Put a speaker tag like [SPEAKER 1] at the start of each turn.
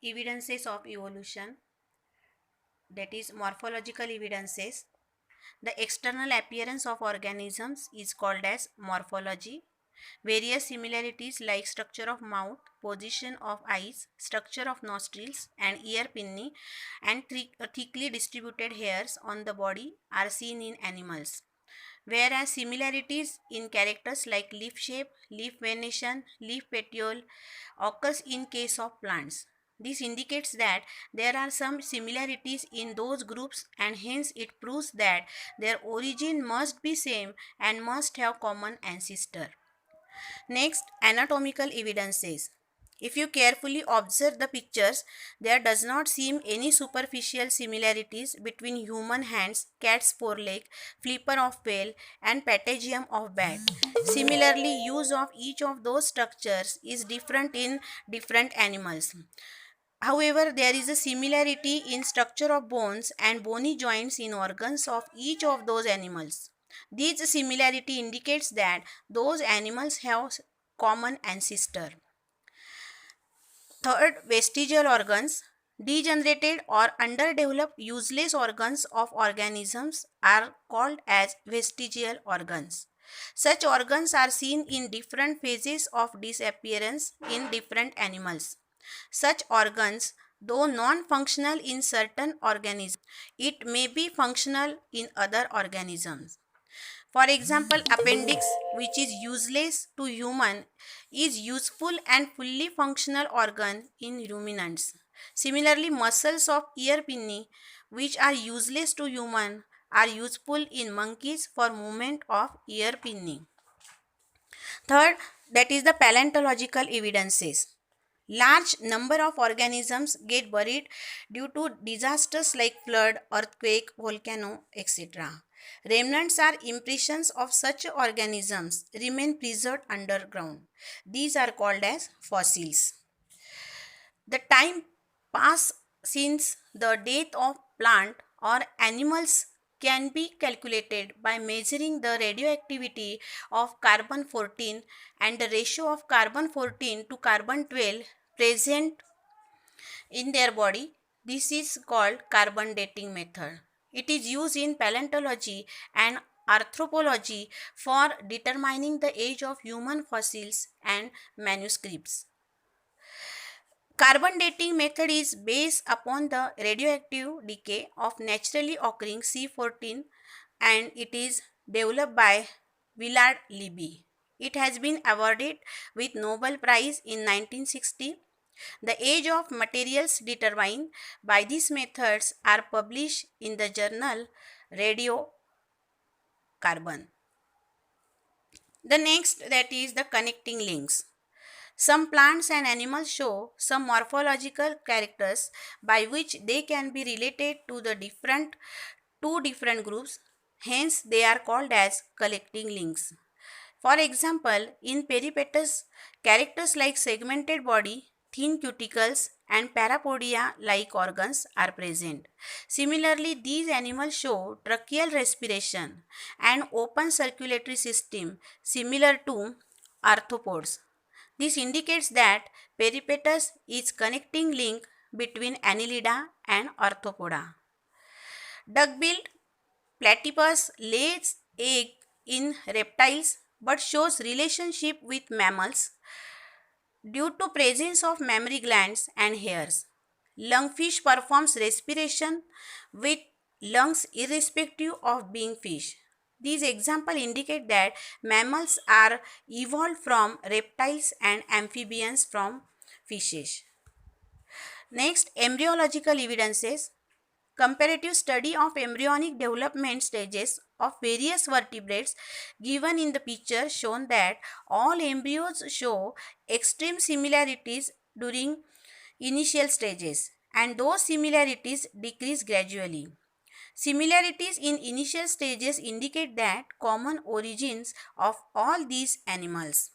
[SPEAKER 1] Evidences of evolution, that is morphological evidences. The external appearance of organisms is called as morphology. Various similarities like structure of mouth, position of eyes, structure of nostrils and ear pinnae, and thickly distributed hairs on the body are seen in animals. Whereas similarities in characters like leaf shape, leaf venation, leaf petiole occurs in case of plants. This indicates that there are some similarities in those groups, and hence it proves that their origin must be same and must have common ancestor. Next, anatomical evidences. If you carefully observe the pictures, there does not seem any superficial similarities between human hands, cat's foreleg, flipper of whale, and patagium of bat. Similarly, use of each of those structures is different in different animals. However, there is a similarity in structure of bones and bony joints in organs of each of those animals. This similarity indicates that those animals have common ancestor. Third, vestigial organs. Degenerated or underdeveloped useless organs of organisms are called as vestigial organs. Such organs are seen in different phases of disappearance in different animals. Such organs, though non-functional in certain organisms, it may be functional in other organisms. For example, appendix, which is useless to human, is useful and fully functional organ in ruminants. Similarly, muscles of ear pinnae, which are useless to human, are useful in monkeys for movement of ear pinnae. Third, that is the paleontological evidences. Large number of organisms get buried due to disasters like flood, earthquake, volcano, etc. Remnants or impressions of such organisms remain preserved underground. These are called as fossils. The time passed since the death of plant or animals can be calculated by measuring the radioactivity of carbon 14 and the ratio of carbon 14 to carbon 12 present in their body. This is called carbon dating method. It is used in paleontology and anthropology for determining the age of human fossils and manuscripts. Carbon dating method is based upon the radioactive decay of naturally occurring C14, and it is developed by Willard Libby. It has been awarded with Nobel Prize in 1960. The age of materials determined by these methods are published in the journal Radiocarbon. The next, that is the connecting links. Some plants and animals show some morphological characters by which they can be related to the two different groups. Hence, they are called as connecting links. For example, in Peripatus, characters like segmented body, thin cuticles, and parapodia-like organs are present. Similarly, these animals show tracheal respiration and open circulatory system similar to arthropods. This indicates that Peripatus is connecting link between Annelida and Arthropoda. Duck-billed platypus lays egg in reptiles but shows relationship with mammals due to presence of mammary glands and hairs. Lungfish performs respiration with lungs irrespective of being fish. These examples indicate that mammals are evolved from reptiles and amphibians from fishes. Next, embryological evidences. Comparative study of embryonic development stages of various vertebrates given in the picture shown that all embryos show extreme similarities during initial stages, and those similarities decrease gradually. Similarities in initial stages indicate that common origins of all these animals.